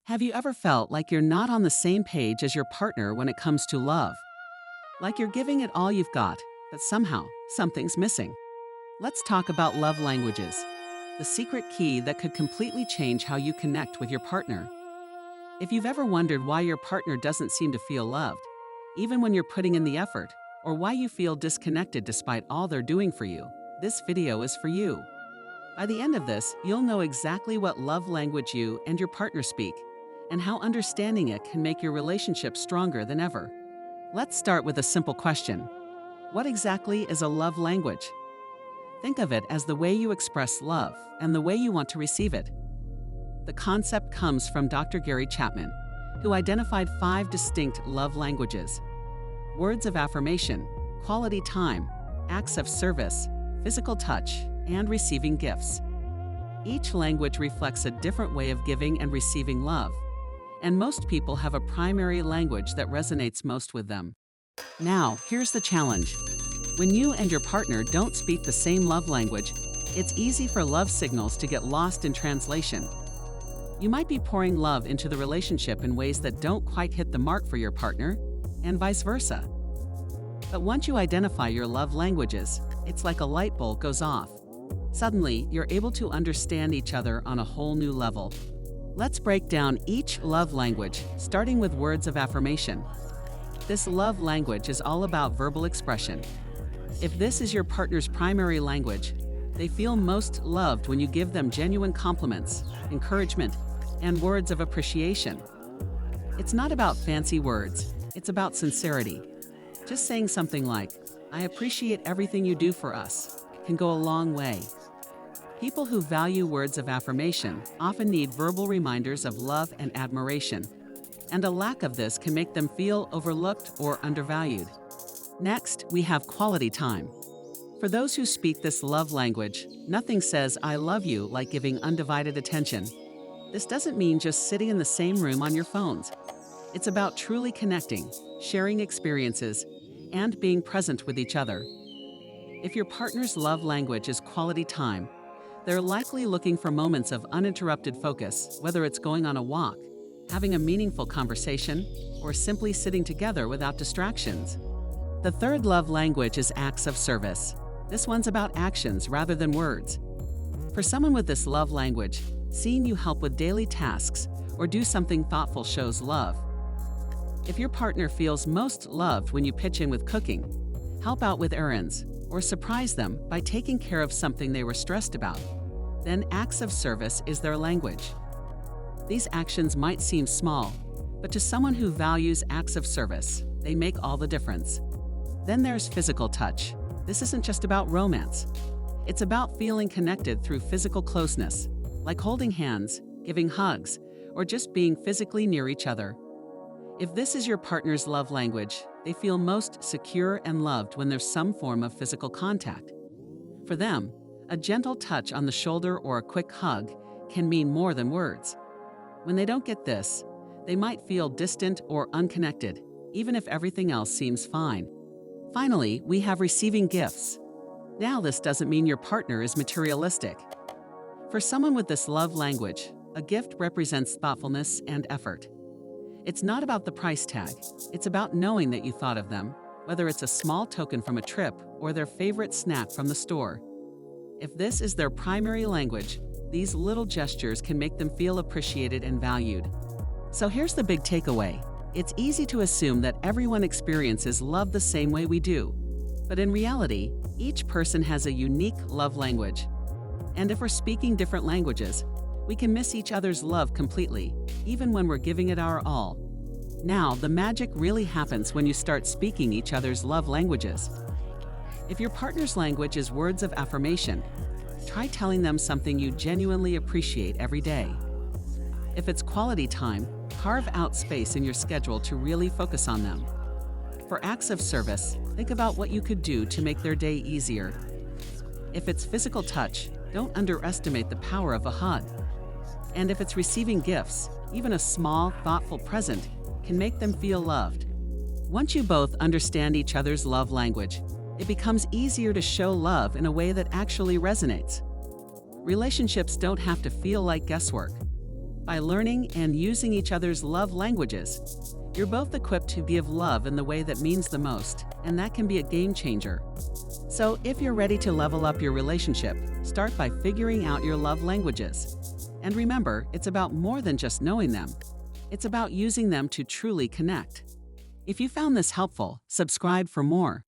Have you ever felt like you're not on the same page as your partner when it comes to love? Like you're giving it all you've got, but somehow something's missing? Let's talk about love languages, the secret key that could completely change how you connect with your partner. If you've ever wondered why your partner doesn't seem to feel loved, even when you're putting in the effort, or why you feel disconnected despite all they're doing for you, this video is for you. By the end of this, you'll know exactly what love language you and your partner speak, and how understanding it can make your relationship stronger than ever. Let's start with a simple question. What exactly is a love language? Think of it as the way you express love and the way you want to receive it. The concept comes from Dr. Gary Chapman, who identified 5 distinct love languages: words of affirmation, quality time, acts of service, physical touch, and receiving gifts. Each language reflects a different way of giving and receiving love, and most people have a primary language that resonates most with them. Now, here's the challenge. When you and your partner don't speak the same love language, it's easy for love signals to get lost in translation. You might be pouring love into the relationship in ways that don't quite hit the mark for your partner, and vice versa. But once you identify your love languages, it's like a light bulb goes off. Suddenly, you're able to understand each other on a whole new level. Let's break down each love language, starting with words of affirmation. This love language is all about verbal expression. If this is your partner's primary language, they feel most loved when you give them genuine compliments, encouragement, and words of appreciation. It's not about fancy words, it's about sincerity. Just saying something like, "I appreciate everything you do for us," can go a long way. People who value words of affirmation often need verbal reminders of love and admiration, and a lack of this can make them feel overlooked or undervalued. Next, we have quality time. For those who speak this love language, nothing says "I love you" like giving undivided attention. This doesn't mean just sitting in the same room on your phones. It's about truly connecting, sharing experiences, and being present with each other. If your partner's love language is quality time, they're likely looking for moments of uninterrupted focus, whether it's going on a walk, having a meaningful conversation, or simply sitting together without distractions. The third love language is acts of service. This one's about actions rather than words. For someone with this love language, seeing you help with daily tasks or do something thoughtful shows love. If your partner feels most loved when you pitch in with cooking, help out with errands, or surprise them by taking care of something they were stressed about, then acts of service is their language. These actions might seem small, but to someone who values acts of service, they make all the difference. Then there's physical touch. This isn't just about romance. It's about feeling connected through physical closeness, like holding hands, giving hugs, or just being physically near each other. If this is your partner's love language, they feel most secure and loved when there's some form of physical contact. For them, a gentle touch on the shoulder or a quick hug can mean more than words. When they don't get this, they might feel distant or unconnected, even if everything else seems fine. Finally, we have receiving gifts. Now, this doesn't mean your partner is materialistic. For someone with this love language, a gift represents thoughtfulness and effort. It's not about the price tag, it's about knowing that you thought of them, whether it's a small token from a trip or their favorite snack from the store. If this is their primary language, these little gestures can make them feel appreciated and valued. So here's the big takeaway. It's easy to assume that everyone experiences love the same way we do. But in reality, each person has a unique love language. And if we're speaking different languages, we can miss each other's love completely, even when we're giving it our all. Now, the magic really happens when you start speaking each other's love languages. If your partner's language is words of affirmation, try telling them something you genuinely appreciate every day. If it's quality time, carve out space in your schedule to really focus on them. For acts of service, think about what you could do to make their day easier. If it's physical touch, don't underestimate the power of a hug. And if it's receiving gifts, even a small, thoughtful present can make them feel loved. Once you both understand each other's love language, it becomes easier to show love in a way that actually resonates. Relationships don't have to feel like guesswork. By learning and using each other's love languages, you're both equipped to give love in the way that means the most, and that can be a game changer. So, if you're ready to level up your relationship, start by figuring out your love languages. And remember, it's about more than just knowing them. It's about using them to truly connect. If you found this helpful, subscribe for more.